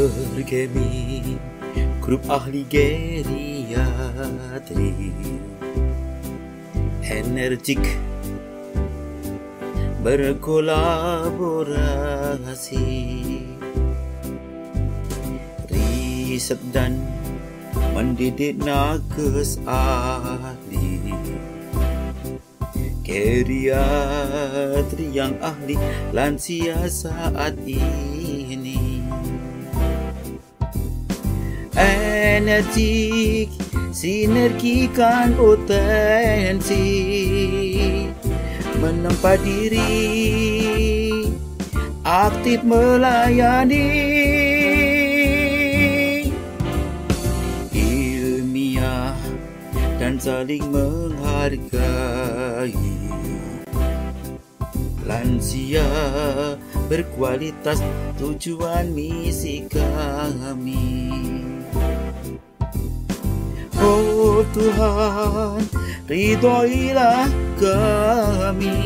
Bergabung grup ahli geriatri, energik berkolaborasi, riset dan mendidik nakes ahli geriatri yang ahli lansia saat ini. Energik sinergikan potensi, menempa diri aktif melayani, ilmiah dan saling menghargai, lansia berkualitas tujuan misi kami. Oh Tuhan, ridhoilah kami,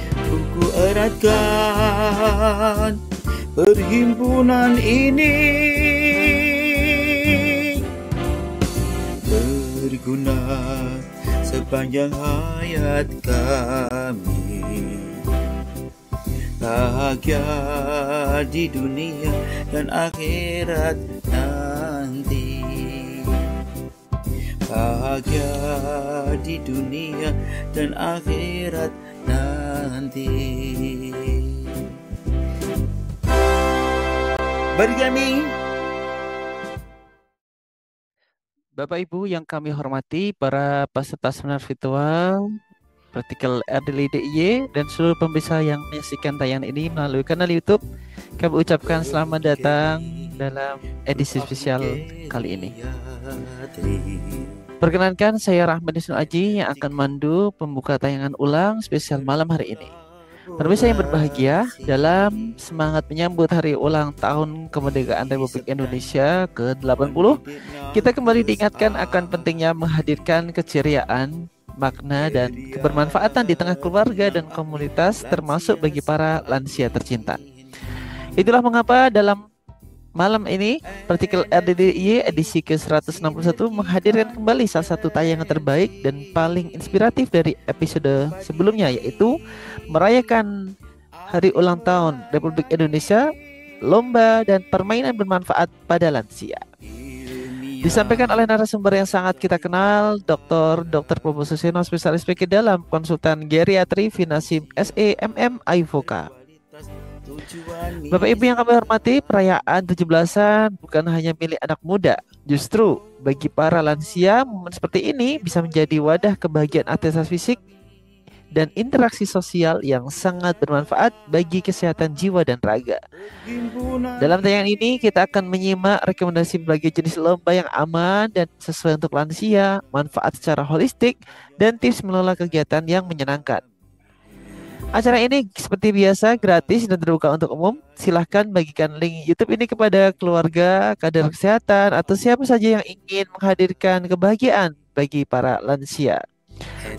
kuku eratkan perhimpunan ini, berguna sepanjang hayat kami, bahagia di dunia dan akhirat nanti, bahagia di dunia dan akhirat nanti. Bergabung. Bapak Ibu yang kami hormati, para peserta seminar virtual Praktikal RDLI DIY dan seluruh pemirsa yang menyaksikan tayangan ini melalui kanal YouTube, kami ucapkan selamat datang dalam edisi spesial kali ini. Perkenankan, saya Rahmat Nisnu Aji yang akan mandu pembuka tayangan ulang spesial malam hari ini. Pemirsa yang berbahagia, dalam semangat menyambut hari ulang tahun kemerdekaan Republik Indonesia ke-80, kita kembali diingatkan akan pentingnya menghadirkan keceriaan, makna, dan kebermanfaatan di tengah keluarga dan komunitas, termasuk bagi para lansia tercinta. Itulah mengapa dalam malam ini Praktikal RDDIY edisi ke-161 menghadirkan kembali salah satu tayangan terbaik dan paling inspiratif dari episode sebelumnya, yaitu merayakan hari ulang tahun Republik Indonesia, lomba dan permainan bermanfaat pada lansia. Disampaikan oleh narasumber yang sangat kita kenal, Dr. Prof. Suseno, spesialis PK dalam konsultan geriatri Finasim SEMM Aivoka. Bapak Ibu yang kami hormati, perayaan 17-an bukan hanya milik anak muda. Justru bagi para lansia, momen seperti ini bisa menjadi wadah kebahagiaan aktivitas fisik dan interaksi sosial yang sangat bermanfaat bagi kesehatan jiwa dan raga. Dalam tayangan ini kita akan menyimak rekomendasi berbagai jenis lomba yang aman dan sesuai untuk lansia, manfaat secara holistik, dan tips mengelola kegiatan yang menyenangkan. Acara ini seperti biasa gratis dan terbuka untuk umum. Silahkan bagikan link YouTube ini kepada keluarga, kader kesehatan, atau siapa saja yang ingin menghadirkan kebahagiaan bagi para lansia.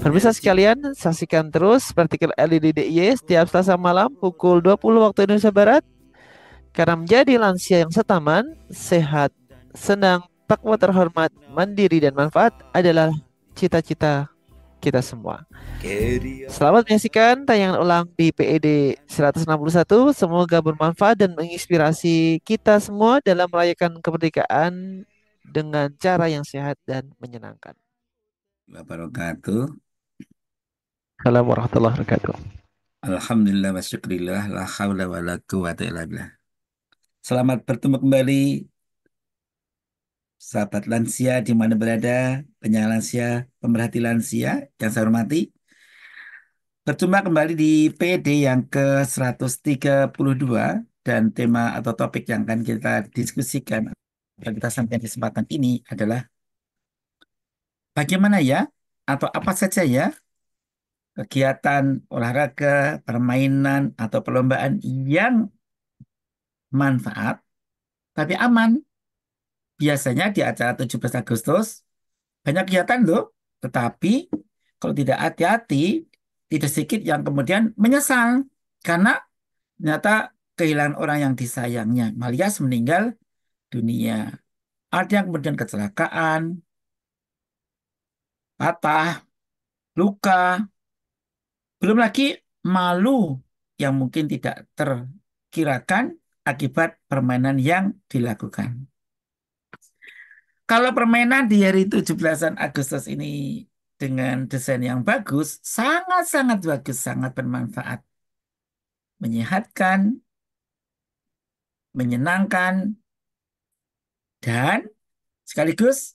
Pemirsa sekalian, saksikan terus Praktikal RDLI DIY setiap Selasa malam pukul 20 waktu Indonesia Barat. Karena menjadi lansia yang setaman, sehat, senang, takwa, terhormat, mandiri, dan manfaat adalah cita-cita kita semua. Selamat menyaksikan tayangan ulang di PED 161. Semoga bermanfaat dan menginspirasi kita semua dalam merayakan kemerdekaan dengan cara yang sehat dan menyenangkan. Wabarakatuh. Assalamualaikum warahmatullahi wabarakatuh. Alhamdulillah wa syukrillah, la haula wa la quwata illa billah. Selamat bertemu kembali sahabat lansia di mana berada, penyayang lansia, pemerhati lansia yang saya hormati. Berjumpa kembali di PD yang ke-132 dan tema atau topik yang akan kita diskusikan dan kita sampaikan di kesempatan ini adalah bagaimana ya atau apa saja ya kegiatan olahraga, permainan, atau perlombaan yang manfaat tapi aman. Biasanya di acara 17 Agustus banyak kegiatan loh, tetapi kalau tidak hati-hati, tidak sedikit yang kemudian menyesal karena ternyata kehilangan orang yang disayangnya. Malias meninggal dunia. Ada yang kemudian kecelakaan, patah, luka, belum lagi malu yang mungkin tidak terkirakan akibat permainan yang dilakukan. Kalau permainan di hari 17-an Agustus ini dengan desain yang bagus, sangat-sangat bagus, sangat bermanfaat, menyehatkan, menyenangkan, dan sekaligus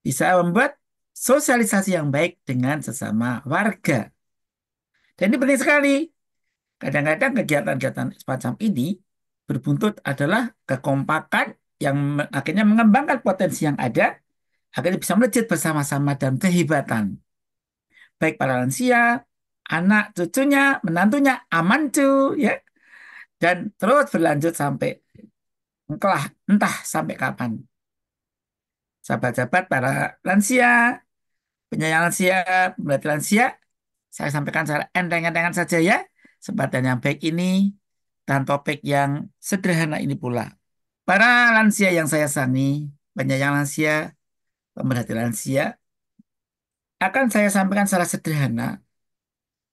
bisa membuat sosialisasi yang baik dengan sesama warga. Dan ini penting sekali. Kadang-kadang kegiatan-kegiatan semacam ini berbuntut adalah kekompakan yang akhirnya mengembangkan potensi yang ada, akhirnya bisa melejit bersama-sama dan kehebatan. Baik para lansia, anak, cucunya, menantunya, aman tuh, ya. Dan terus berlanjut sampai entah sampai kapan. Sahabat-sahabat para lansia, penyayang lansia, pemerhati lansia, saya sampaikan secara enteng-entengan saja ya, kesempatan yang baik ini dan topik yang sederhana ini pula. Para lansia yang saya sangi, penyayang lansia, pemerhati lansia, akan saya sampaikan secara sederhana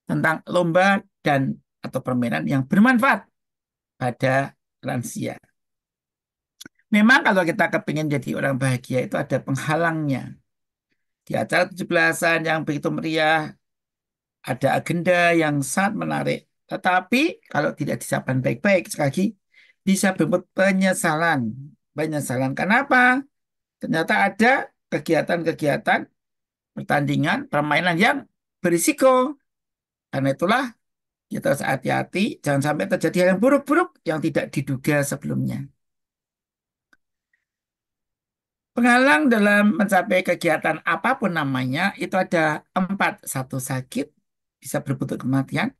tentang lomba dan atau permainan yang bermanfaat pada lansia. Memang kalau kita kepingin jadi orang bahagia itu ada penghalangnya. Di acara 17-an yang begitu meriah, ada agenda yang sangat menarik. Tetapi kalau tidak disiapkan baik-baik, sekali lagi, bisa berbuat penyesalan. Penyesalan. Kenapa? Ternyata ada kegiatan-kegiatan, pertandingan, permainan yang berisiko. Karena itulah kita harus hati-hati, jangan sampai terjadi hal yang buruk-buruk yang tidak diduga sebelumnya. Penghalang dalam mencapai kegiatan apapun namanya, itu ada 4. Satu, sakit, bisa berbuntut kematian,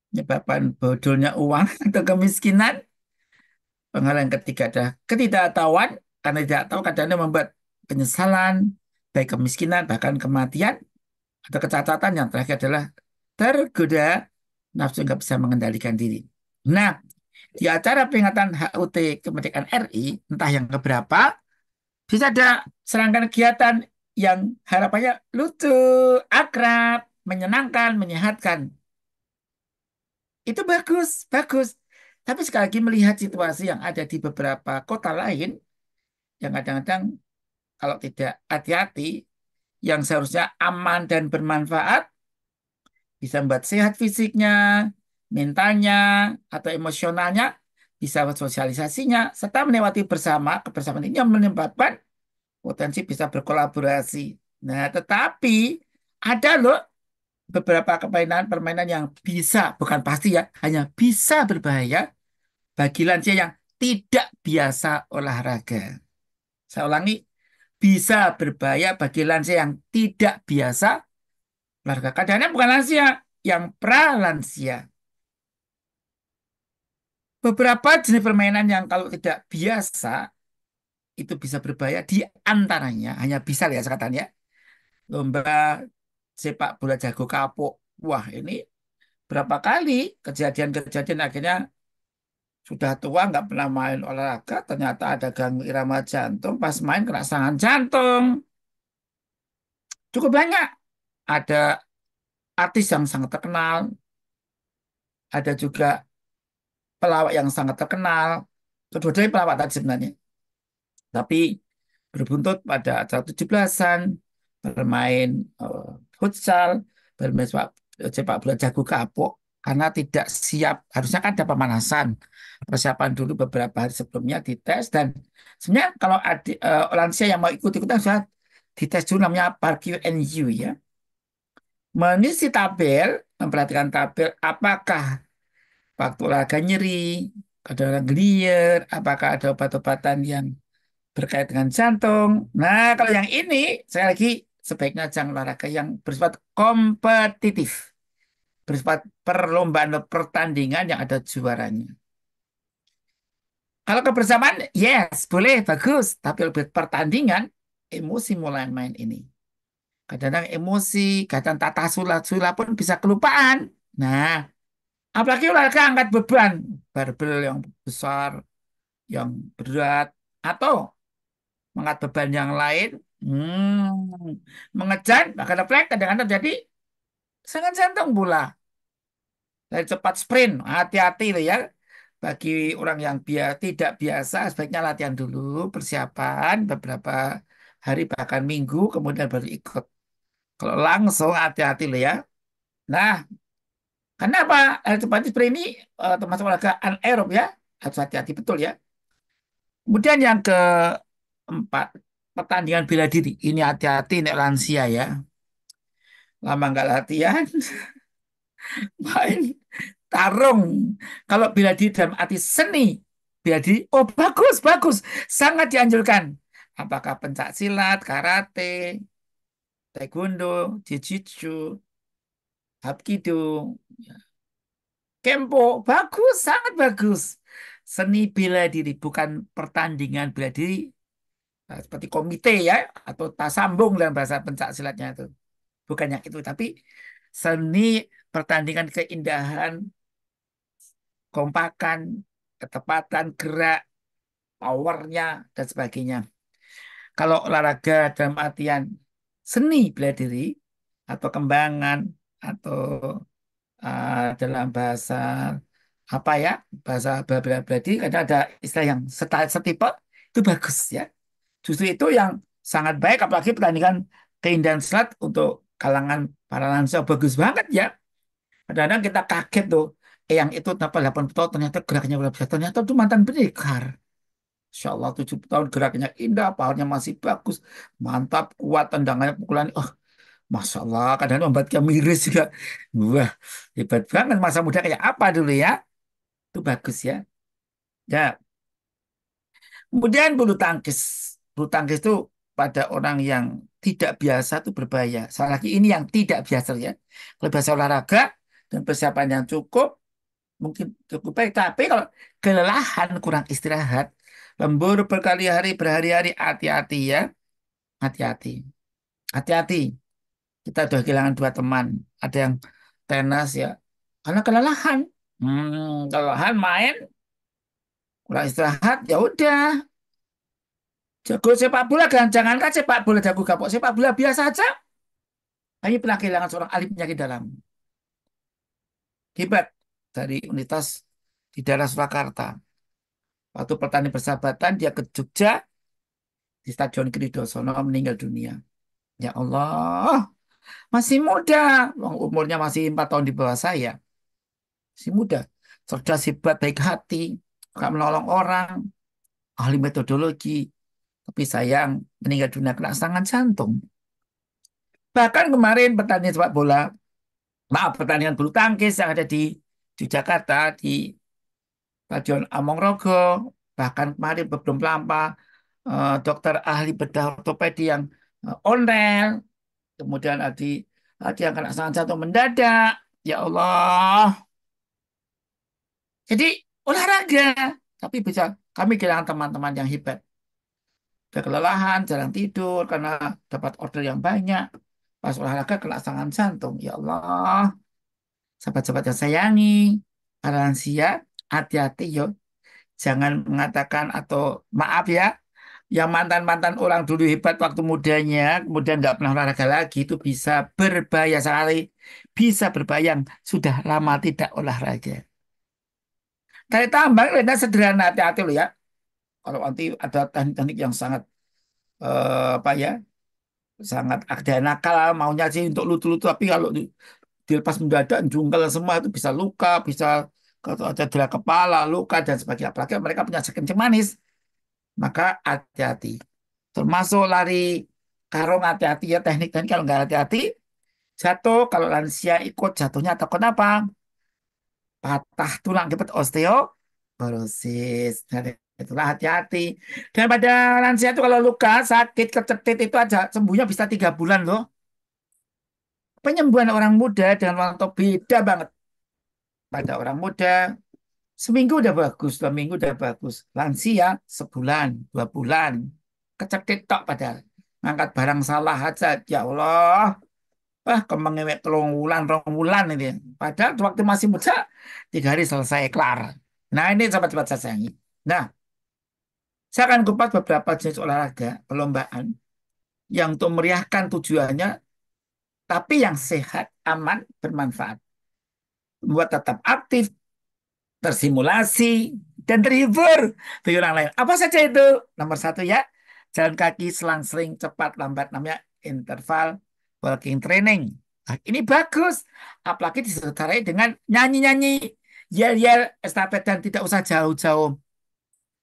menyebabkan bodolnya uang atau kemiskinan. Penghalang ketiga ada ketidaktahuan, karena tidak tahu kadang-kadang membuat penyesalan, baik kemiskinan, bahkan kematian, atau kecacatan. Yang terakhir adalah tergoda nafsu nggak bisa mengendalikan diri. Nah, di acara peringatan HUT Kemerdekaan RI, entah yang keberapa, bisa ada serangkaian kegiatan yang harapannya lucu, akrab, menyenangkan, menyehatkan. Itu bagus, bagus. Tapi sekali lagi melihat situasi yang ada di beberapa kota lain, yang kadang-kadang kalau tidak hati-hati, yang seharusnya aman dan bermanfaat, bisa membuat sehat fisiknya, mentalnya, atau emosionalnya, bisa sosialisasinya, serta melewati bersama, kebersamaan ini yang menyebabkan potensi bisa berkolaborasi. Nah, tetapi ada loh beberapa permainan yang bisa, bukan pasti ya, hanya bisa berbahaya bagi lansia yang tidak biasa olahraga. Saya ulangi, bisa berbahaya bagi lansia yang tidak biasa olahraga. Kadang-kadang bukan lansia, yang pralansia. Beberapa jenis permainan yang kalau tidak biasa itu bisa berbahaya, di antaranya hanya bisa ya sekatan ya. Lomba sepak bola jago kapuk. Wah, ini berapa kali kejadian-kejadian akhirnya sudah tua nggak pernah main olahraga, ternyata ada ganggu irama jantung, pas main kena serangan jantung. Cukup banyak. Ada artis yang sangat terkenal, ada juga pelawak yang sangat terkenal. Kedua-duanya pelawak tadi sebenarnya. Tapi berbuntut pada acara 17-an, bermain futsal, bermain sepak bola jago kapuk, karena tidak siap. Harusnya kan ada pemanasan, persiapan dulu beberapa hari sebelumnya dites, dan sebenarnya kalau lansia yang mau ikut-ikutan sudah dites dulu namanya PARQ-NU ya. Mengisi tabel, memperhatikan tabel apakah waktu olahraga nyeri, ada orang gelier, apakah ada obat-obatan yang berkait dengan jantung. Nah, kalau yang ini, saya lagi sebaiknya jangan olahraga yang bersifat kompetitif, bersifat perlombaan atau pertandingan yang ada juaranya. Kalau kebersamaan, yes, boleh, bagus. Tapi lebih pertandingan, emosi mulai main ini. Kadang-kadang emosi, kadang tata sula pun bisa kelupaan. Nah, Apalagi olahraga angkat beban, barbel yang besar, yang berat, atau mengangkat beban yang lain, mengejar, bahkan refleks kadang-kadang jadi sangat jantung pula. Dari cepat sprint, hati-hati loh ya. Bagi orang yang tidak biasa, sebaiknya latihan dulu, persiapan beberapa hari bahkan minggu, kemudian baru ikut. Kalau langsung hati-hati loh ya. Nah, kenapa cepat sprint ini termasuk olahraga anaerob ya? Harus hati-hati betul ya. Kemudian yang keempat, pertandingan bela diri. Ini hati-hati nek lansia ya. Lama nggak latihan, main tarung. Kalau bela diri dalam arti seni, bela diri, oh bagus, bagus. Sangat dianjurkan. Apakah pencak silat, karate, taekwondo, jiu-jitsu, hapkido, kempo, bagus, sangat bagus. Seni bela diri, bukan pertandingan bela diri seperti komite ya, atau tasambung dalam bahasa pencak silatnya itu. Bukan yang itu, tapi seni pertandingan keindahan, kompakan, ketepatan gerak, powernya, dan sebagainya. Kalau olahraga dalam artian seni bela diri, atau kembangan, atau dalam bahasa apa ya, bahasa bela diri, kadang ada istilah yang setipe, itu bagus ya. Justru itu yang sangat baik, apalagi pertandingan keindahan silat untuk kalangan para lansia bagus banget ya. Kadang-kadang kita kaget tuh, yang itu tanpa 80 tahun ternyata geraknya luar biasa. Ternyata itu mantan pendekar. Insya Allah 70 tahun geraknya indah, powernya masih bagus, mantap, kuat, tendangannya, pukulan. Oh, Masya Allah, kadang-kadang membuat kita miris juga. Wah, hebat banget masa muda kayak apa dulu ya. Itu bagus ya. Ya, kemudian bulu tangkis. Bulu tangkis itu pada orang yang tidak biasa itu berbahaya. Sekali lagi ini yang tidak biasa ya. Kalau biasa olahraga dan persiapan yang cukup, mungkin cukup baik. Tapi kalau kelelahan, kurang istirahat, lembur berhari-hari, hati-hati ya. Hati-hati. Hati-hati. Kita sudah kehilangan dua teman. Ada yang tenas ya. Karena kelelahan. Kelelahan main, kurang istirahat, ya udah. Jago sepak bola dan jangankan sepak bola jago gapok sepak bola biasa aja. Kami pernah kehilangan seorang ahli penyakit dalam. Hebat dari Universitas di daerah Surakarta. Waktu pertandingan persahabatan dia ke Jogja di Stadion Kridosono meninggal dunia. Ya Allah, masih muda. Umurnya masih 4 tahun di bawah saya. Masih muda. Cerdas, hebat, baik hati, suka menolong orang, ahli metodologi. Tapi sayang meninggal dunia kena serangan jantung. Bahkan kemarin pertandingan sepak bola, maaf pertandingan bulu tangkis yang ada di Jakarta di Stadion Among Rogo, bahkan kemarin belum lama dokter ahli bedah ortopedi yang onel, kemudian ada yang kena serangan jantung mendadak. Ya Allah. Jadi olahraga, tapi bisa kami kehilangan teman-teman yang hebat. Udah kelelahan, jarang tidur karena dapat order yang banyak. Pas olahraga kena serangan jantung. Ya Allah. Sahabat-sahabat yang sayangi, para lansia, hati-hati yo. Jangan mengatakan atau maaf ya, yang mantan-mantan orang dulu hebat waktu mudanya, kemudian nggak pernah olahraga lagi, itu bisa berbahaya sekali. Bisa berbahaya yang sudah lama tidak olahraga. Dari tambang, reda sederhana, hati-hati loh ya. Kalau nanti ada teknik-teknik yang sangat, apa ya, sangat ada nakal, maunya sih untuk lucu-lucu, tapi kalau dilepas mendadak, jungkel semua itu bisa luka, bisa kalau ada cedera kepala, luka, dan sebagainya. Apalagi mereka punya kencing manis, maka hati-hati. Termasuk lari karung, hati-hati ya teknik-teknik. Kalau nggak hati-hati, jatuh. Kalau lansia ikut jatuhnya atau kenapa? Patah tulang akibat osteoporosis. Dan itulah hati-hati. Dan pada lansia itu kalau luka, sakit, kecetit itu aja sembuhnya bisa 3 bulan loh. Penyembuhan orang muda dengan orang tua beda banget. Pada orang muda, seminggu udah bagus, 2 minggu udah bagus. Lansia, sebulan, 2 bulan. Kecetit tok padahal. Ngangkat barang salah aja, ya Allah. Wah, kembang ngewek telung wulan, rong wulan ini. Padahal waktu masih muda, 3 hari selesai, kelar. Nah, ini cepat-cepat saya sayangi. Nah, saya akan kupas beberapa jenis olahraga, perlombaan, yang untuk meriahkan tujuannya, tapi yang sehat, aman, bermanfaat. Membuat tetap aktif, tersimulasi, dan terhibur bagi orang lain. Apa saja itu? Nomor satu ya, jalan kaki selang-seling cepat lambat namanya interval walking training. Nah, ini bagus, apalagi disertai dengan nyanyi-nyanyi, yel-yel, estafet dan tidak usah jauh-jauh.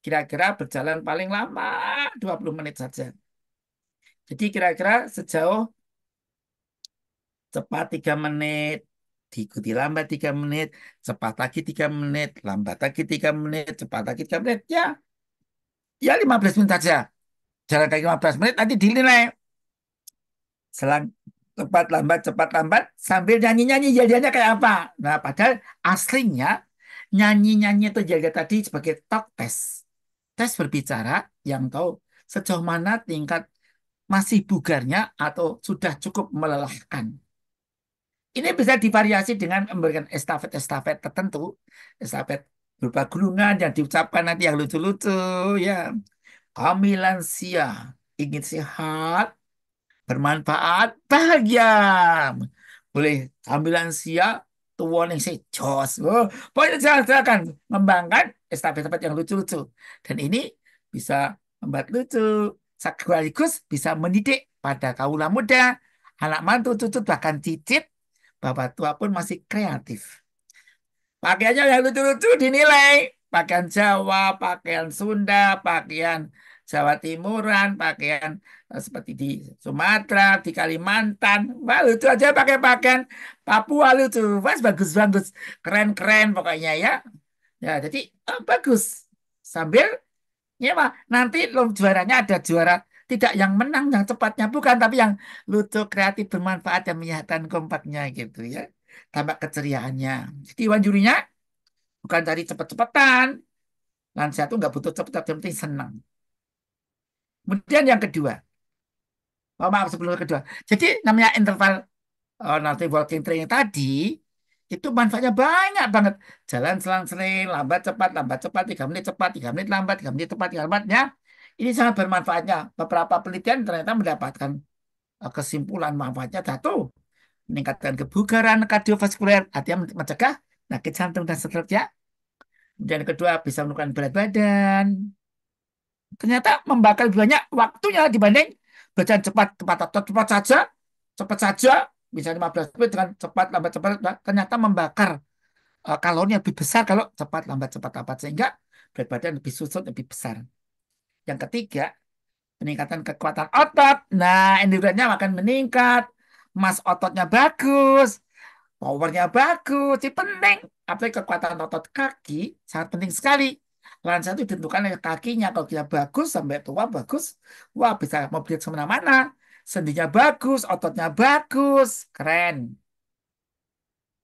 Kira-kira berjalan paling lama 20 menit saja. Jadi kira-kira sejauh cepat 3 menit, diikuti lambat 3 menit, cepat lagi 3 menit, lambat lagi 3 menit, cepat lagi 3 menit. Ya 15 menit saja. Jalan kaki 15 menit nanti dinilai. Selang cepat lambat, sambil nyanyi-nyanyi jadinya kayak apa. Nah, padahal aslinya nyanyi-nyanyi itu jadi tadi sebagai talk test. Tes berbicara yang tahu sejauh mana tingkat masih bugarnya atau sudah cukup melelahkan. Ini bisa divariasi dengan memberikan estafet-estafet tertentu, estafet berupa gulungan yang diucapkan nanti yang lucu-lucu, ya. Kami lansia ingin sehat, bermanfaat, bahagia. Boleh kami lansia, tua yang jos. Oh, pokoknya silakan mengembangkan estafet-estafet yang lucu-lucu. Dan ini bisa membuat lucu, sekaligus bisa mendidik pada kaula muda, anak mantu, cucu, bahkan cicit, bapak tua pun masih kreatif. Pakaiannya yang lucu-lucu dinilai. Pakaian Jawa, pakaian Sunda, pakaian Jawa Timuran, pakaian seperti di Sumatera, di Kalimantan. Wah, lucu aja pakai pakaian Papua lucu. Wah, bagus-bagus. Keren-keren pokoknya ya. Ya, jadi bagus. Sambil ya Pak, nanti juaranya ada juara tidak yang menang yang cepatnya bukan tapi yang lucu, kreatif, bermanfaat dan menyehatkan kompaknya gitu ya. Tambah keceriaannya. Jadi Iwan jurinya bukan dari cepet-cepetan. Lansia itu nggak butuh cepet, yang penting senang. Kemudian yang kedua, oh maaf sebelum yang kedua. Jadi namanya interval nanti walking training tadi itu manfaatnya banyak banget. Jalan selang-seling, lambat cepat, 3 menit cepat, 3 menit lambat, 3 menit cepat, 3 lambatnya. Ini sangat bermanfaatnya. Beberapa penelitian ternyata mendapatkan kesimpulan manfaatnya satu, meningkatkan kebugaran kardiovaskuler, artinya mencegah penyakit jantung dan stroke ya. Kemudian yang kedua bisa menurunkan berat badan. Ternyata membakar lebih banyak waktunya dibanding berjalan cepat, cepat saja, bisa 15 menit dengan cepat, lambat, ternyata membakar kalorinya lebih besar kalau cepat, lambat, sehingga berat badan lebih susut, lebih besar. Yang ketiga, peningkatan kekuatan otot. Nah, endurance-nya akan meningkat, mass ototnya bagus, powernya bagus, itu penting. Apalagi kekuatan otot kaki sangat penting sekali. Lansia itu ditentukan oleh kakinya. Kalau dia bagus sampai tua bagus, wah bisa mobil semena-mana. Sendinya bagus, ototnya bagus, keren.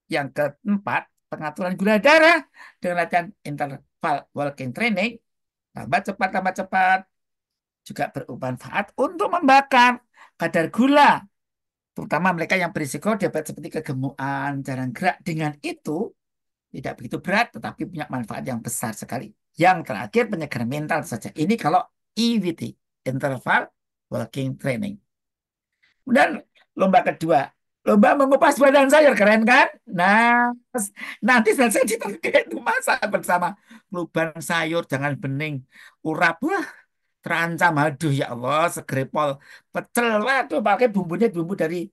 Yang keempat, pengaturan gula darah dengan latihan interval walking training, lambat cepat, juga bermanfaat untuk membakar kadar gula, terutama mereka yang berisiko diabetes seperti kegemukan, jarang gerak. Dengan itu tidak begitu berat, tetapi punya manfaat yang besar sekali. Yang terakhir, penyegaran mental saja. Ini kalau IWT, interval walking training. Kemudian lomba kedua, lomba mengupas badan sayur, keren kan? Nah, nanti selesai kita itu masak bersama lubang sayur, jangan bening, urap. Wah, terancam, aduh ya Allah, segrepol pecel, waduh pakai bumbunya bumbu dari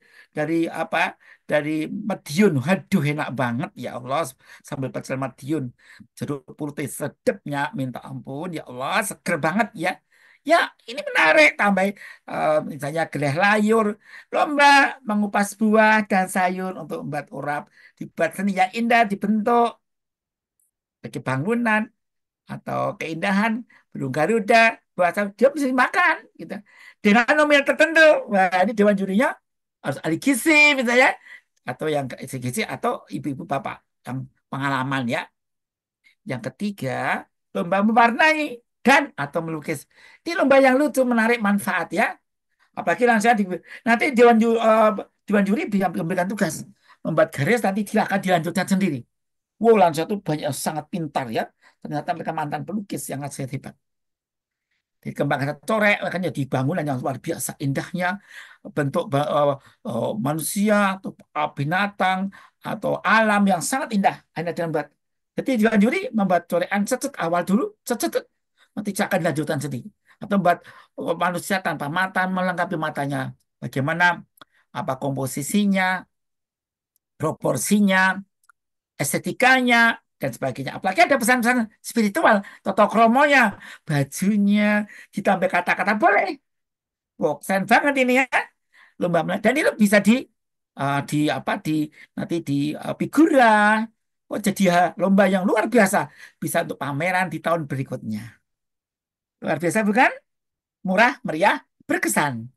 apa, dari Madiun, aduh enak banget ya Allah, sambil pecel Madiun, jeruk putih sedapnya minta ampun ya Allah, seger banget ya. Ya, ini menarik, tambah misalnya geleh layur, lomba mengupas buah dan sayur untuk membuat urap, dibuat seni yang indah, dibentuk bagi bangunan atau keindahan burung Garuda, bahasa dia mesti makan gitu dengan nominal tertentu. Wah, ini dewan jurinya harus ahli gizi misalnya, atau yang ahli gizi atau ibu-ibu bapak yang pengalaman ya. Yang ketiga, lomba mewarnai dan atau melukis. Ini lomba yang lucu, menarik, manfaat ya. Apalagi lansia nanti dewan Dewan juri bisa memberikan tugas membuat garis, nanti silakan dilanjutkan sendiri. Wow, lansia itu banyak yang sangat pintar ya. Ternyata mereka mantan pelukis yang sangat hebat. Dikembangkan coret, makanya di bangunan yang luar biasa indahnya, bentuk manusia atau binatang atau alam yang sangat indah hanya dengan buat. Jadi Dewan juri membuat coretan cet awal dulu, cet nanti akan dilanjutkan sendiri. Atau membuat manusia tanpa mata melengkapi matanya. Bagaimana apa komposisinya, proporsinya, estetikanya, dan sebagainya. Apalagi ada pesan-pesan spiritual, toto kromonya, bajunya, ditambah kata-kata boleh. Wow, keren banget ini ya, lomba dan itu bisa di apa nanti di figura. Oh, jadi ya, lomba yang luar biasa, bisa untuk pameran di tahun berikutnya. Luar biasa bukan? Murah, meriah, berkesan.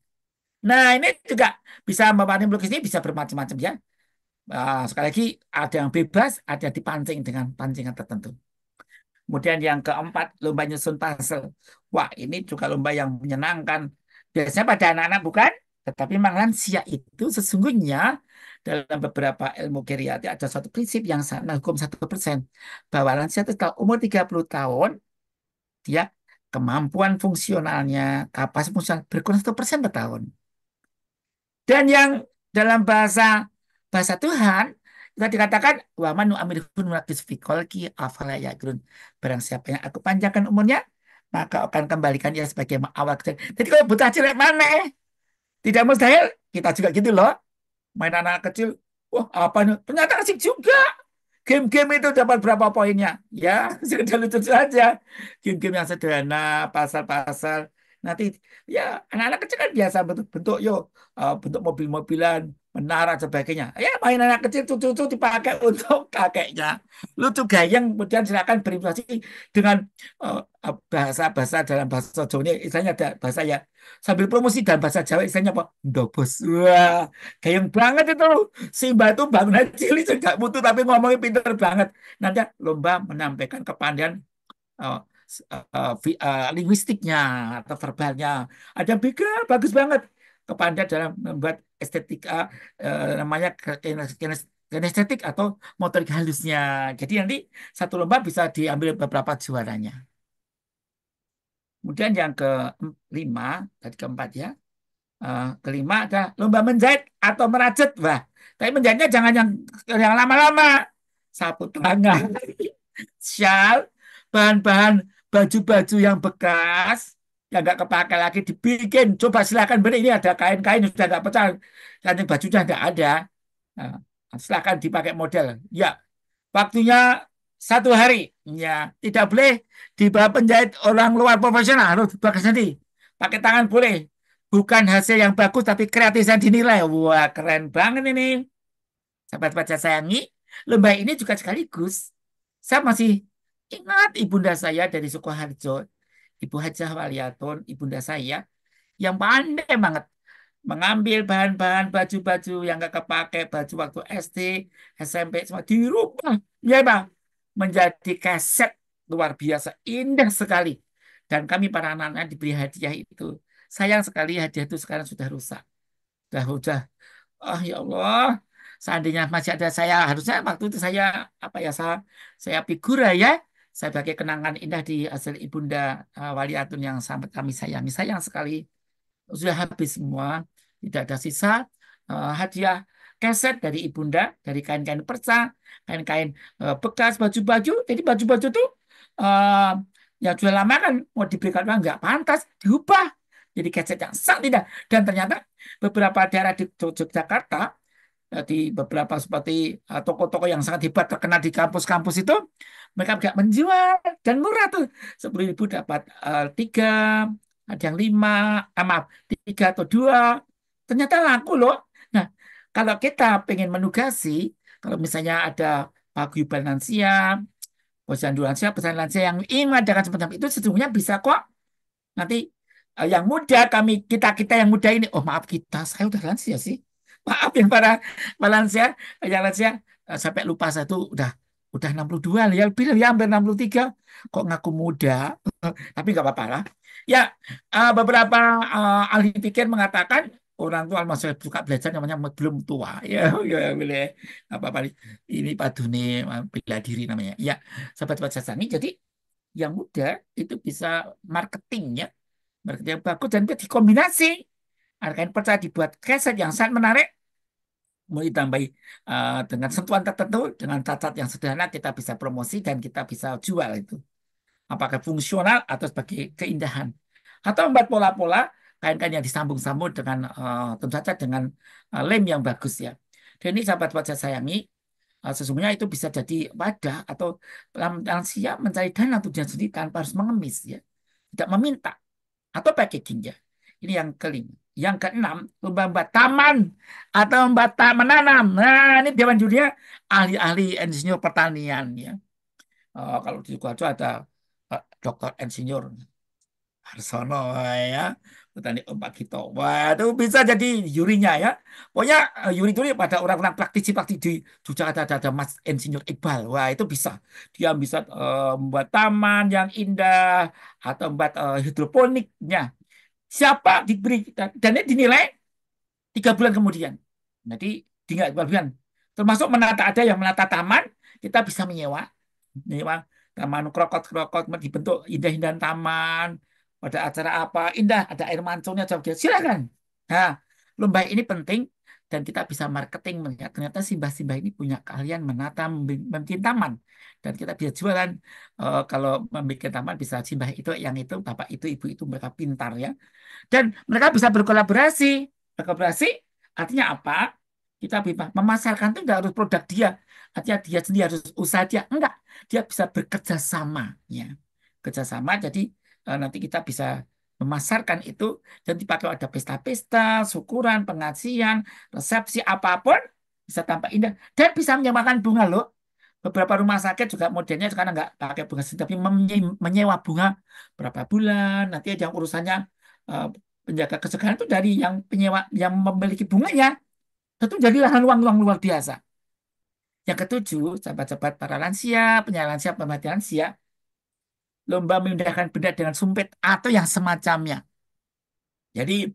Nah, ini juga bisa mewarnai melukis ini bisa bermacam-macam ya. Sekali lagi ada yang bebas, ada yang dipancing dengan pancingan tertentu. Kemudian yang keempat, lomba nyusun puzzle. Wah, ini juga lomba yang menyenangkan. Biasanya pada anak-anak bukan? Tetapi memang lansia itu sesungguhnya dalam beberapa ilmu geriatri ada satu prinsip yang sama hukum 1%. Bahwa lansia itu kalau umur 30 tahun, dia kemampuan fungsionalnya, kapasitas fungsional berkurang 1% per tahun. Dan yang dalam bahasa bahasa Tuhan kita dikatakan wa man nu'amirhun nunaqqis fi khalqi afala yaqilun. Barang siapa yang aku panjangkan umurnya, maka akan kembalikan ia sebagai awal kecil. Jadi kalau buta cilik mana tidak mustahil kita juga gitu loh. Main anak kecil, wah apa nih? Ternyata asik juga. Game-game itu dapat berapa poinnya? Ya, sekedar lucu saja. Game-game yang sederhana, pasal-pasal. Nanti ya anak-anak kecil kan biasa bentuk-bentuk yo, bentuk mobil-mobilan, menara dan sebagainya. Ya main anak kecil cucu-cucu dipakai untuk kakeknya. Lucu gayeng, kemudian silakan berinovasi dengan bahasa-bahasa dalam bahasa Jawa ini, istilahnya ada bahasa ya. Sambil promosi dalam bahasa Jawa istilahnya apa? Ndobos. Wah, gayeng banget itu. Simba itu bangunan cilik juga mutu tapi ngomongnya pinter banget. Nanti lomba menampilkan kepandaian uh, linguistiknya atau verbalnya. Ada yang bagus banget. Kepandaian dalam membuat estetika namanya kinestetik atau motorik halusnya. Jadi nanti satu lomba bisa diambil beberapa juaranya. Kemudian yang kelima, tadi keempat ya. Kelima ada lomba menjahit atau merajut. Wah, tapi menjahitnya jangan yang lama-lama. Sapu tangan, shawl, bahan-bahan baju-baju yang bekas, yang nggak kepakai lagi dibikin. Coba silakan beri ini ada kain-kain yang sudah nggak pecah, dan bajunya nggak ada. Nah, silakan dipakai model. Ya, waktunya 1 hari. Ya, tidak boleh di bawah penjahit orang luar profesional, harus pakai sendiri. Pakai tangan boleh. Bukan hasil yang bagus, tapi kreativitas dinilai. Wah, keren banget ini. Sahabat-sahabat saya sayangi, lomba ini juga sekaligus. Saya masih ingat ibunda saya dari Sukoharjo, Ibu Hajah Waliatun, ibunda saya, yang pandai banget mengambil bahan-bahan baju-baju yang gak kepake, baju waktu SD, SMP, semua dirubah. Ya, Bang. Menjadi kaset luar biasa, indah sekali. Dan kami para anak-anak diberi hadiah itu. Sayang sekali hadiah itu sekarang sudah rusak. Sudah, oh ya Allah, seandainya masih ada saya, harusnya waktu itu saya apa ya saya figura ya, saya sebagai kenangan indah di hasil ibunda Waliatun yang sangat kami sayangi. Sayang sekali sudah habis semua, tidak ada sisa hadiah keset dari ibunda, dari kain-kain perca, kain-kain bekas baju-baju. Jadi baju-baju itu uh, yang sudah lama kan mau diberikan uang nggak pantas, diubah jadi keset yang sangat tidak. Dan ternyata beberapa daerah di Yogyakarta, di beberapa seperti toko-toko yang sangat hebat terkenal di kampus-kampus itu, mereka juga menjual dan murah tuh 10.000 dapat tiga, ada yang lima, maaf 3 atau 2, ternyata laku loh. Nah, kalau kita pengen menugasi, kalau misalnya ada paguyuban lansia, posyandu lansia, pesan lansia yang ingin mengadakan semacam itu, sesungguhnya bisa kok. Nanti yang muda kita kita yang muda ini, oh maaf kita, saya udah lansia sih. Maaf yang para lansia, yang lansia sampai lupa saya tuh udah 62 ya, lebih ya hampir 63. Kok ngaku muda? Tapi nggak apa-apa lah. Ya, beberapa ahli pikir mengatakan orang tua masih suka belajar namanya belum tua ya, ya boleh apa ini padune bela diri namanya ya, sahabat-sahabat Sasani. Jadi yang muda itu bisa marketing ya, marketing yang bagus dan bisa dikombinasi. Harga percaya dibuat keset yang sangat menarik, mau ditambahi dengan sentuhan tertentu, dengan cacat yang sederhana, kita bisa promosi dan kita bisa jual itu. Apakah fungsional atau sebagai keindahan. Atau membuat pola-pola kain-kain yang disambung-sambung dengan tentu saja dengan lem yang bagus ya. Dan ini sahabat-sahabat saya sayangi, sesungguhnya itu bisa jadi wadah atau lansia mencari dana untuk dia sendiri tanpa harus mengemis ya. Tidak meminta atau packagingnya. Ini yang kelima. Yang keenam, lomba-lomba taman atau lomba menanam. Nah, ini Dewan Jurinya ahli-ahli insinyur pertanian ya. Kalau di Sidoarjo ada Dokter Insinyur Harsono ya, petani Pak Gito. Wah, itu bisa jadi jurinya ya. Pokoknya juri-juri pada orang-orang praktisi-praktisi di Jakarta ada Mas Insinyur Iqbal. Wah, itu bisa. Dia bisa membuat taman yang indah atau membuat hidroponiknya. Siapa diberi dan ini dinilai 3 bulan kemudian. Jadi tinggal 3 bulan. Termasuk menata, ada yang menata taman, kita bisa menyewa. Menyewa taman krokot-krokot dibentuk indah-indahan taman. Pada acara apa indah, ada air mancurnya, silakan. Nah, lomba ini penting dan kita bisa marketing melihat ternyata simbah-simbah ini punya keahlian menata, membuat taman, dan kita bisa jualan. Kalau membuat taman bisa simbah itu, yang itu, bapak itu, ibu itu, mereka pintar ya. Dan mereka bisa berkolaborasi. Berkolaborasi artinya apa? Kita bisa memasarkan itu tidak harus produk dia. Artinya dia sendiri harus usaha dia. Enggak. Dia bisa bekerja sama. Ya. Kerjasama, jadi nanti kita bisa memasarkan itu dan dipakai ada pesta-pesta, syukuran, pengajian, resepsi, apapun bisa tampak indah. Dan bisa menyewakan bunga loh. Beberapa rumah sakit juga modelnya sekarang nggak pakai bunga, tapi menyewa bunga berapa bulan. Nanti ada yang urusannya eh, penjaga kesegaran itu dari yang penyewa yang memiliki bunganya. Tentu jadilah uang-uang luar biasa. Yang ketujuh, sahabat-sahabat para lansia, penyandang lansia, pemerhati lansia, lomba memindahkan benda dengan sumpit atau yang semacamnya. Jadi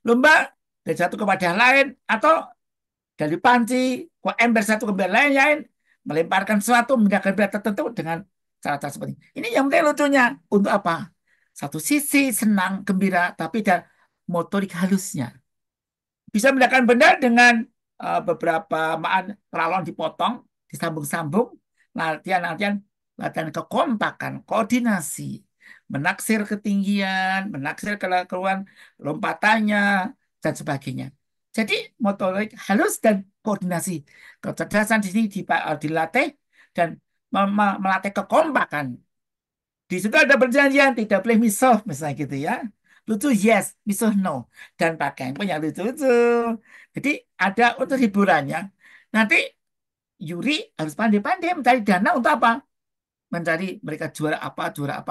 lomba dari satu kepada yang lain atau dari panci ke ember satu ke ember lain, melemparkan sesuatu, memindahkan benda tertentu dengan cara-cara seperti ini. Ini yang penting lucunya. Untuk apa? Satu sisi senang, gembira, tapi ada motorik halusnya. Bisa memindahkan benda dengan beberapa peralon dipotong, disambung-sambung, latihan-latihan, latihan kekompakan, koordinasi, menaksir ketinggian, menaksir keluaran lompatannya, dan sebagainya. Jadi motorik halus dan koordinasi, kecerdasan di sini dilatih dan melatih kekompakan. Di situ ada perjanjian, tidak boleh misuh, misalnya gitu ya. Lucu yes, misuh no. Dan pakai yang punya lucu-lucu. Jadi ada untuk hiburannya. Nanti Yuri harus pandai-pandai mencari dana untuk apa? Mencari mereka juara apa, juara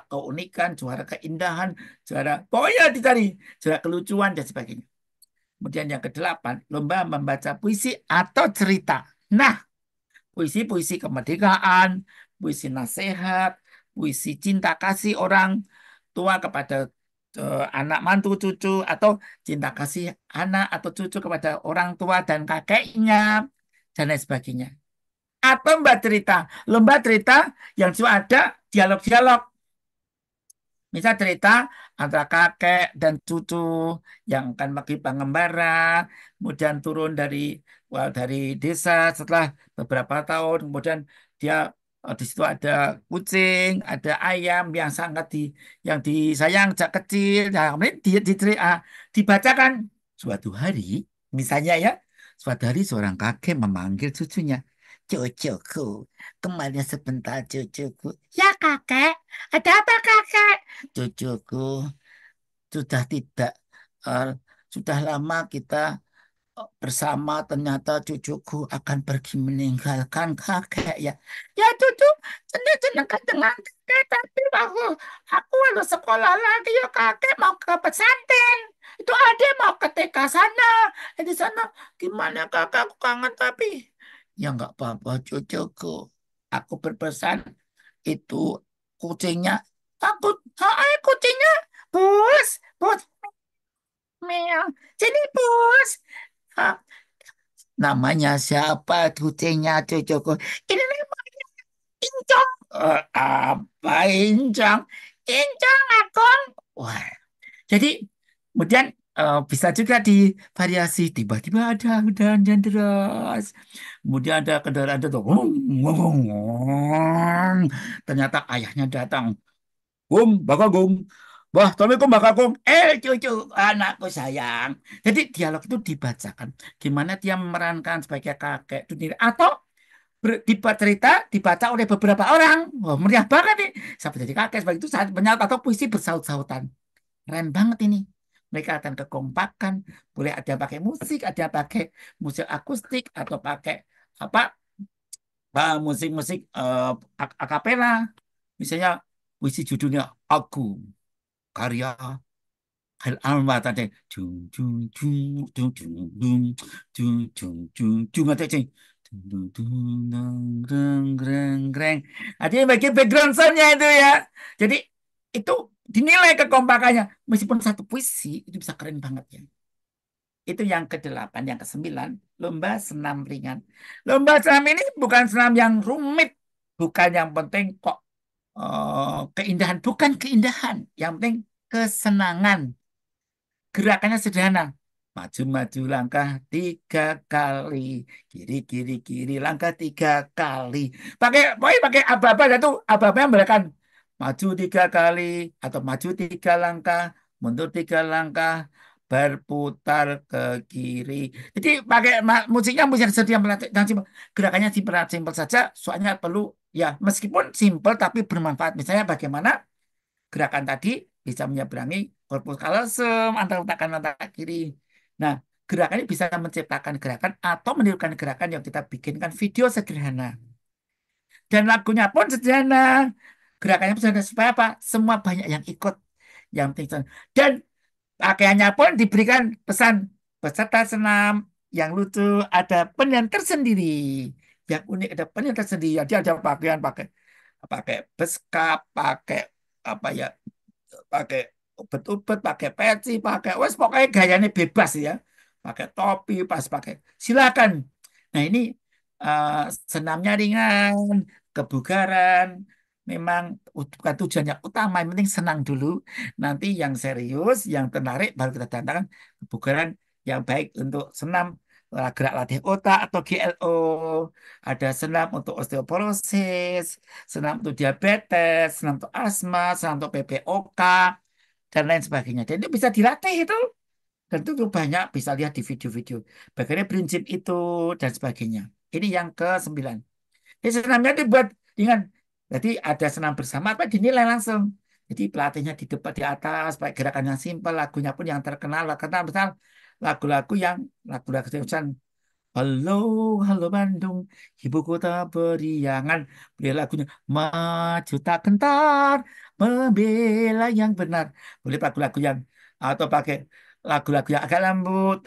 keunikan, juara keindahan, juara pokoknya dicari, juara kelucuan dan sebagainya. Kemudian yang kedelapan, lomba membaca puisi atau cerita. Nah, puisi-puisi kemerdekaan, puisi nasihat, puisi cinta kasih orang tua kepada anak mantu cucu, atau cinta kasih anak atau cucu kepada orang tua dan kakeknya, dan lain sebagainya. Atau lomba cerita yang cuma ada dialog-dialog. Misal cerita antara kakek dan cucu yang akan bagi pengembara, kemudian turun dari desa setelah beberapa tahun, kemudian dia di situ ada kucing, ada ayam yang yang disayang sejak kecil. Nah, kemudian dibacakan suatu hari, misalnya ya, suatu hari seorang kakek memanggil cucunya, cucuku, kembali sebentar cucuku. Ya kakek, ada apa kakek? Cucuku sudah tidak eh, sudah lama kita bersama, ternyata cucuku akan pergi meninggalkan kakek ya. Ya cucu, senang kan dengan kakek, tapi aku harus sekolah lagi ya kakek, mau ke pesantren. Itu adik mau ke TK sana. Di sana gimana kakak, aku kangen tapi ya nggak apa-apa cucuku. Aku berpesan itu kucingnya takut. Kucingnya bos, bos Meow. Jenipus. Ah, namanya siapa kucingnya cucuku? Ini namanya Incong. Apa Incong? Incong, Akong. Wah, jadi kemudian bisa juga divariasi. Tiba-tiba ada hujan deras. Kemudian ada kendaraan itu. Ternyata ayahnya datang. Bakagum. Wah, Assalamualaikum Bakagum. Cucu, anakku sayang. Jadi dialog itu dibacakan. Gimana dia memerankan sebagai kakek itu sendiri. Atau cerita dibaca oleh beberapa orang. Wah, meriah banget nih. Sampai jadi kakek sebagai itu saat menyalut atau puisi bersaut-sautan. Keren banget ini. Mereka akan kekompakan. Boleh ada yang pakai musik, ada yang pakai musik akustik atau pakai apa musik-musik akapela. Misalnya puisi judulnya Aku karya Khairil Anwar tadi jung jung jung jung jung jung jung jung jung jung ada cing dung dung dung dung greng greng greng. Ada yang bagian background soundnya itu ya. Jadi itu dinilai kekompakannya. Meskipun satu puisi itu bisa keren banget ya. Itu yang kedelapan, yang kesembilan, lomba senam ringan. Lomba senam ini bukan senam yang rumit, bukan yang penting kok keindahan, bukan keindahan, yang penting kesenangan. Gerakannya sederhana. Maju-maju langkah 3 kali. Kiri-kiri-kiri langkah 3 kali. Pokoknya pakai aba-aba itu. Aba-aba yang berakan. Maju 3 kali. Atau maju 3 langkah. Mundur 3 langkah. Berputar ke kiri. Jadi pakai musiknya musik yang sederhana. Yang simpel. Gerakannya simpel saja. Soalnya perlu. Ya meskipun simpel tapi bermanfaat. Misalnya bagaimana gerakan tadi bisa menyeberangi korpus kalsum antara otak kanan otak kiri. Nah, gerakan ini bisa menciptakan gerakan atau menirukan gerakan yang kita bikinkan video sederhana. Dan lagunya pun sederhana. Gerakannya pun sederhana supaya apa? Semua banyak yang ikut. Yang penting dan pakaiannya pun diberikan pesan peserta senam yang lucu, ada penilaian tersendiri. Yang unik ada penilaian tersendiri. Jadi ada pakaian pakai pakai beskap, pakai apa ya pakai ubet-ubet, pakai peci, pakai wes pokoknya gayanya bebas ya. Pakai topi, pas pakai silakan. Nah ini eh, senamnya ringan, kebugaran. Memang bukan tujuan yang utama, yang penting senang dulu. Nanti yang serius, yang tertarik baru kita datangkan kebugaran yang baik untuk senam gerak latih otak atau GLO. Ada senam untuk osteoporosis, senam untuk diabetes, senam untuk asma, senam untuk PPOK, dan lain sebagainya. Dan itu bisa dilatih itu. Dan itu banyak bisa lihat di video-video. Bagaimana prinsip itu dan sebagainya. Ini yang ke-9. Jadi senamnya dibuat dengan, jadi ada senam bersama apa dinilai langsung. Jadi pelatihnya di depan di atas, pakai gerakan yang simpel, lagunya pun yang terkenal, terkenal misal lagu-lagu yang lagu-lagu halo, halo Bandung, ibu kota beriangan. Boleh lagunya maju tak gentar, membela yang benar. Boleh lagu-lagu yang atau pakai lagu-lagu yang agak lembut.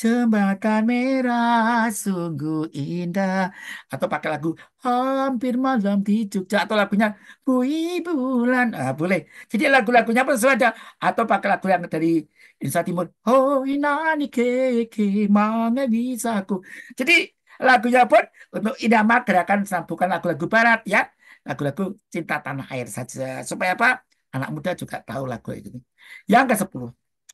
Jembatan merah sungguh indah. Atau pakai lagu hampir malam di Jogja. Atau lagunya Bui Bulan. Boleh. Jadi lagu-lagunya pun sudah ada. Atau pakai lagu yang dari Indonesia Timur. Oh inani keke mana bisa aku. Jadi lagunya pun untuk irama gerakan bukan lagu-lagu barat ya. Lagu-lagu cinta tanah air saja. Supaya apa? Anak muda juga tahu lagu itu. Yang ke-10.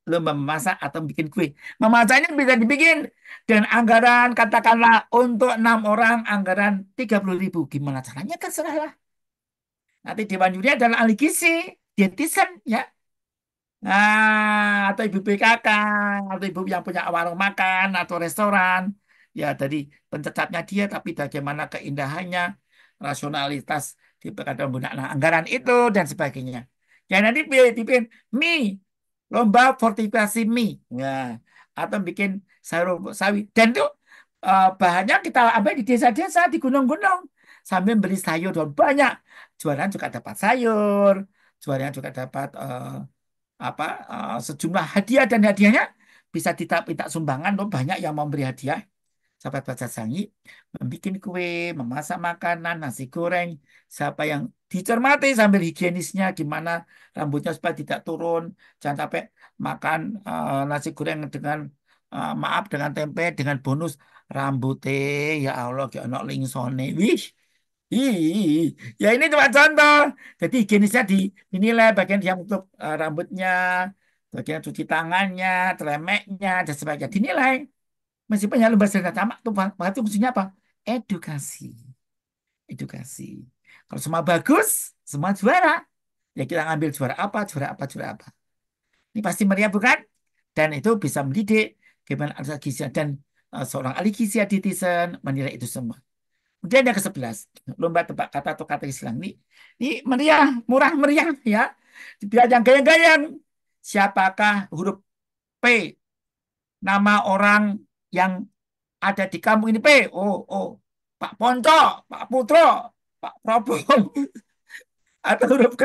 Lomba memasak atau bikin kue. Memasaknya bisa dibikin dengan anggaran katakanlah untuk 6 orang anggaran 30.000. Gimana caranya? Terserahlah. Nanti Dewan Juri adalah ahli gizi, dietitian ya. Nah, atau ibu PKK, atau ibu yang punya warung makan atau restoran. Ya, tadi pencecapnya dia, tapi bagaimana keindahannya, rasionalitas di penggunaan anggaran itu, dan sebagainya. Ya, nanti bikin mie, lomba fortifikasi mie. Ya, atau bikin sayur sawi. Dan itu bahannya kita ambil di desa-desa, di gunung-gunung. Sambil beli sayur, dan banyak. Jualan juga dapat sayur, jualan juga dapat apa sejumlah hadiah dan hadiahnya bisa minta sumbangan loh banyak yang memberi hadiah sahabat baca sangi, membuat kue, memasak makanan, nasi goreng, siapa yang dicermati sambil higienisnya gimana rambutnya supaya tidak turun, jangan sampai makan nasi goreng dengan maaf dengan tempe dengan bonus rambutnya ya Allah kayak ono lingsone. Wih, ih, ya ini cuma contoh. Jadi higienisnya dinilai bagian yang untuk rambutnya, bagian cuci tangannya, telemeknya, dan sebagainya dinilai. Meskipun ya lomba serta tamak tuh itu maksudnya apa? Edukasi, edukasi. Kalau semua bagus, semua juara. Ya kita ngambil juara apa, juara apa, juara apa. Ini pasti meriah bukan? Dan itu bisa mendidik gimana ahli gizi dan seorang ahli gizi netizen menilai itu semua. Kemudian yang ke-11, lomba tebak kata atau kata Islam ini meriah, murah meriah ya. Biar yang gayang-gayang. Siapakah huruf P nama orang yang ada di kampung ini P? Oh, Pak Ponco, Pak Putro, Pak Prabowo, atau huruf K,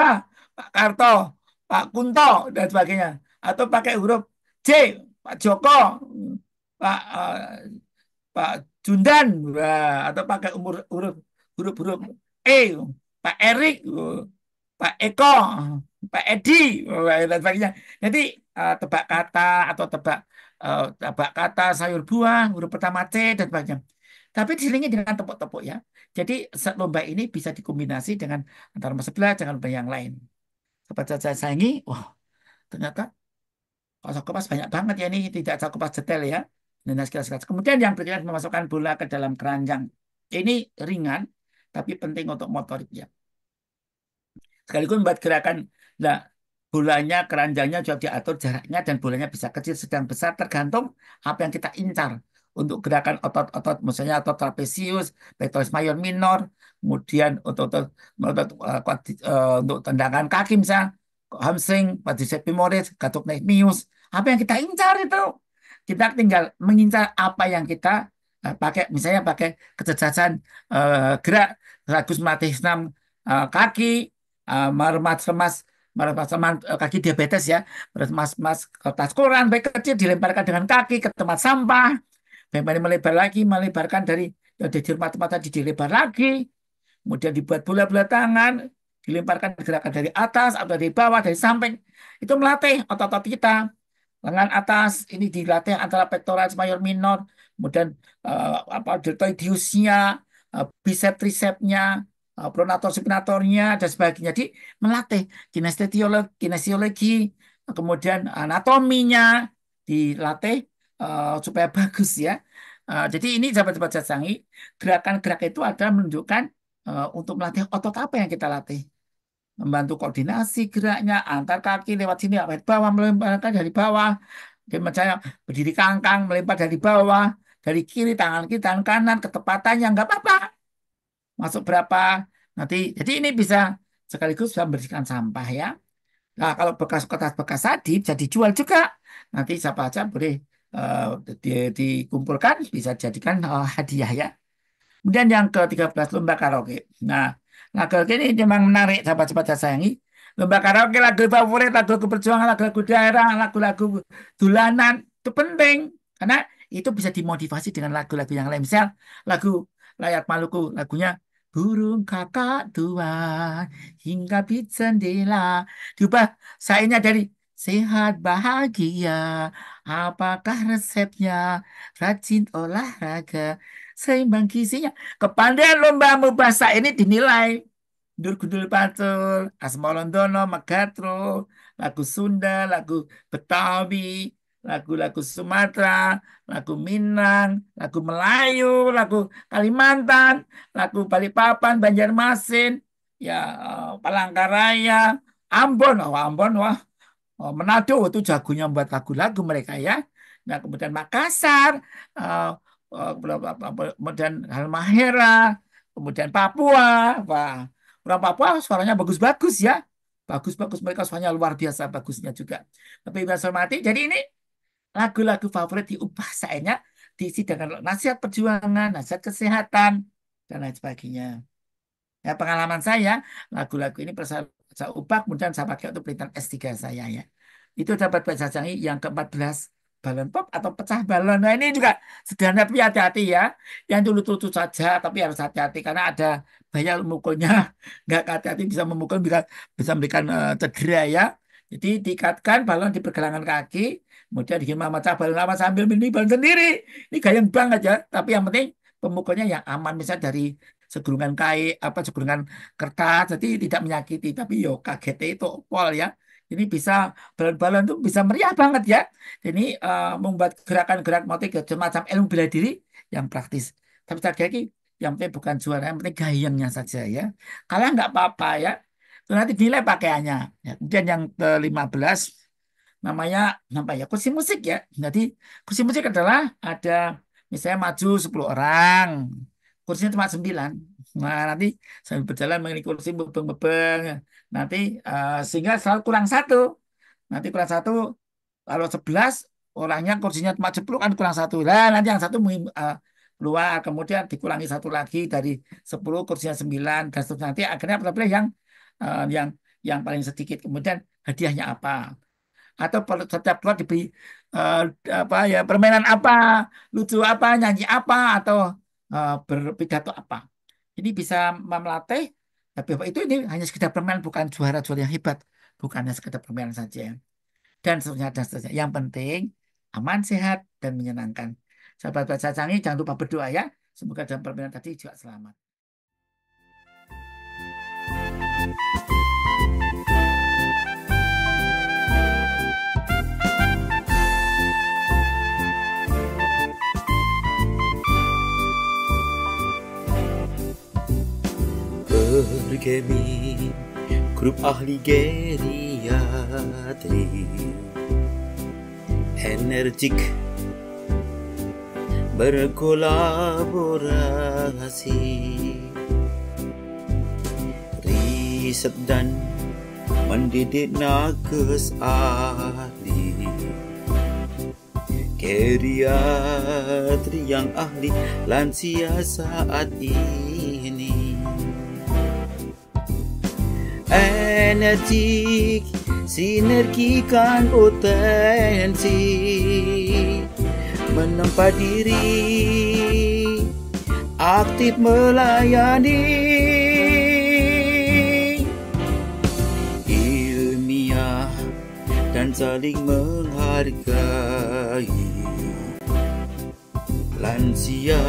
Pak Karto, Pak Kunto, dan sebagainya. Atau pakai huruf J, Pak Joko, Pak Pak Jundan, wah, atau pakai huruf-huruf E, Pak Erik, Pak Eko, Pak Edi, wah, dan sebagainya. Jadi tebak kata atau tebak kata sayur buah, huruf pertama C dan sebagainya. Tapi diselingi dengan tepuk-tepuk ya. Jadi lomba ini bisa dikombinasi dengan antara lomba sebelah dengan lomba yang lain. Sobat saya sayangi, wah ternyata kalau Sokopas banyak banget ya ini tidak Sokopas detail ya. Dan sekilas-sekilas. Kemudian yang berikutnya memasukkan bola ke dalam keranjang. Ini ringan tapi penting untuk motorik ya. Sekaligus membuat gerakan. Nah, bolanya, keranjangnya juga diatur jaraknya dan bolanya bisa kecil, sedang, besar tergantung apa yang kita incar. Untuk gerakan otot-otot, misalnya otot trapesius, pectoralis mayor minor, kemudian untuk tendangan kaki misalnya, hamstring, quadriceps femoris, gastrocnemius. Apa yang kita incar itu? Kita tinggal mengincar apa yang kita pakai, misalnya pakai kecerdasan gerak, ragus melatih senam kaki, meremas-remas kaki diabetes ya, meremas-remas kertas koran baik kecil dilemparkan dengan kaki ke tempat sampah, kemudian melebar lagi, melebarkan dari yang di tempat tadi dilebar lagi, kemudian dibuat bola-bola tangan, dilemparkan gerakan dari atas atau dari bawah, dari samping, itu melatih otot-otot kita. Lengan atas ini dilatih antara pectoralis mayor minor, kemudian apa deltoidiusnya, bicep tricepnya, pronator supinatornya dan sebagainya. Jadi melatih kinesiologi, kemudian anatominya dilatih supaya bagus ya. Jadi ini sahabat-sahabat Sasangi, gerakan-gerakan itu adalah menunjukkan untuk melatih otot apa yang kita latih, membantu koordinasi geraknya antar kaki lewat sini lewat bawah melemparkan dari bawah, dan misalnya berdiri kangkang melempar dari bawah, dari kiri tangan kanan ketepatannya nggak apa-apa, masuk berapa nanti. Jadi ini bisa sekaligus bisa membersihkan sampah ya. Nah kalau bekas-bekas tadi bisa dijual juga, nanti siapa aja boleh eh, dikumpulkan bisa dijadikan hadiah ya. Kemudian yang ke-13 lomba karaoke. Nah, lagu karaoke ini memang menarik sahabat-sahabat saya sayangi. Lomba karaoke lagu favorit, lagu-lagu perjuangan, lagu-lagu daerah, lagu-lagu dulanan itu penting karena itu bisa dimotivasi dengan lagu-lagu yang lain. Misal lagu Rakyat Maluku, lagunya Burung Kakak Tuan hingga bit jendela. Diubah sainnya dari sehat bahagia. Apakah resepnya? Rajin olahraga seimbang gizinya. Kepandaian lomba bahasa ini dinilai. Dur Gundul Patul, Asmolondono, Magatro, lagu Sunda, lagu Betawi, lagu-lagu Sumatera, lagu Minang, lagu Melayu, lagu Kalimantan, lagu Balikpapan, Banjarmasin, ya Palangkaraya, Ambon, Ambon, wah Manado itu jagonya buat lagu-lagu mereka ya. Nah, kemudian Makassar, eh, kemudian Halmahera, kemudian Papua. Wah, orang Papua suaranya bagus-bagus ya. Bagus-bagus mereka suaranya luar biasa bagusnya juga. Tapi Mas Hormati, jadi ini lagu-lagu favorit diubah sayanya diisi dengan nasihat perjuangan, nasihat kesehatan, dan lain sebagainya. Ya, pengalaman saya, lagu-lagu ini saya ubah, kemudian saya pakai untuk penelitian S3 saya ya. Itu dapat Pak Sajangi yang ke-14 balon pop atau pecah balon. Nah ini juga sederhana tapi hati-hati ya. Yang lucu-lucu saja tapi harus hati-hati karena ada bahaya memukulnya. Nggak hati-hati bisa memukul bisa memberikan cedera ya. Jadi diikatkan balon di pergelangan kaki, kemudian bikin memecah balon lama sambil mini balon sendiri. Ini gayeng banget ya. Tapi yang penting pemukulnya yang aman, misalnya dari segulungan kain segulungan kertas, jadi tidak menyakiti. Tapi yo kaget itu pol ya. Ini bisa balon-balon tuh bisa meriah banget ya. Ini membuat gerakan-gerak motorik semacam ilmu bela diri yang praktis. Tapi sekali lagi yang penting bukan juara, yang penting gayengnya saja ya. Kalah nggak apa-apa ya. Itu nanti nilai pakaiannya. Ya, kemudian yang ke-15 namanya apa ya, kursi musik ya. Jadi kursi musik adalah ada misalnya maju 10 orang, kursinya cuma 9. Nah nanti sambil berjalan mengenai kursi bebeng-bebeng, nanti sehingga selalu kurang satu. Nanti kurang satu, kalau 11 orangnya kursinya cuma 10 kan kurang satu. Lah nanti yang satu keluar, kemudian dikurangi satu lagi dari 10 kursinya 9 dan seterusnya. Nanti akhirnya pilih yang eh, yang paling sedikit. Kemudian hadiahnya apa? Atau setiap keluar diberi eh, apa ya, permainan apa, lucu apa, nyanyi apa, atau berpidato apa. Ini bisa melatih, tapi Bapak itu ini hanya sekedar permainan, bukan juara-juara yang hebat, bukan hanya sekedar permainan saja. Dan seterusnya, dan seterusnya. Yang penting aman, sehat, dan menyenangkan. Sahabat baca canggih, jangan lupa berdoa ya. Semoga dalam permainan tadi juga selamat. Bergabung grup ahli geriatri, energik berkolaborasi, riset dan mendidik nakes ahli geriatri yang ahli lansia saat ini. Energik, sinergikan potensi, menempa diri, aktif melayani, ilmiah dan saling menghargai. Lansia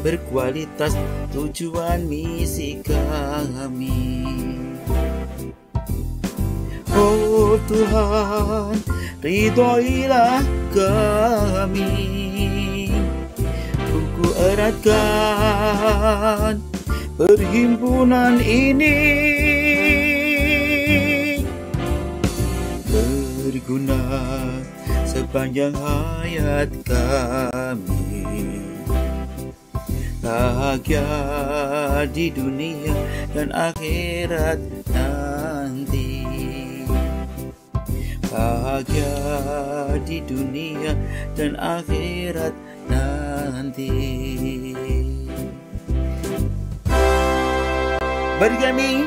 berkualitas, tujuan misi kami. Oh Tuhan, ridhoilah kami, Tuku eratkan perhimpunan ini, berguna sepanjang hayat kami, bahagia di dunia dan akhirat nanti. Bahagia di dunia dan akhirat nanti. Bergabung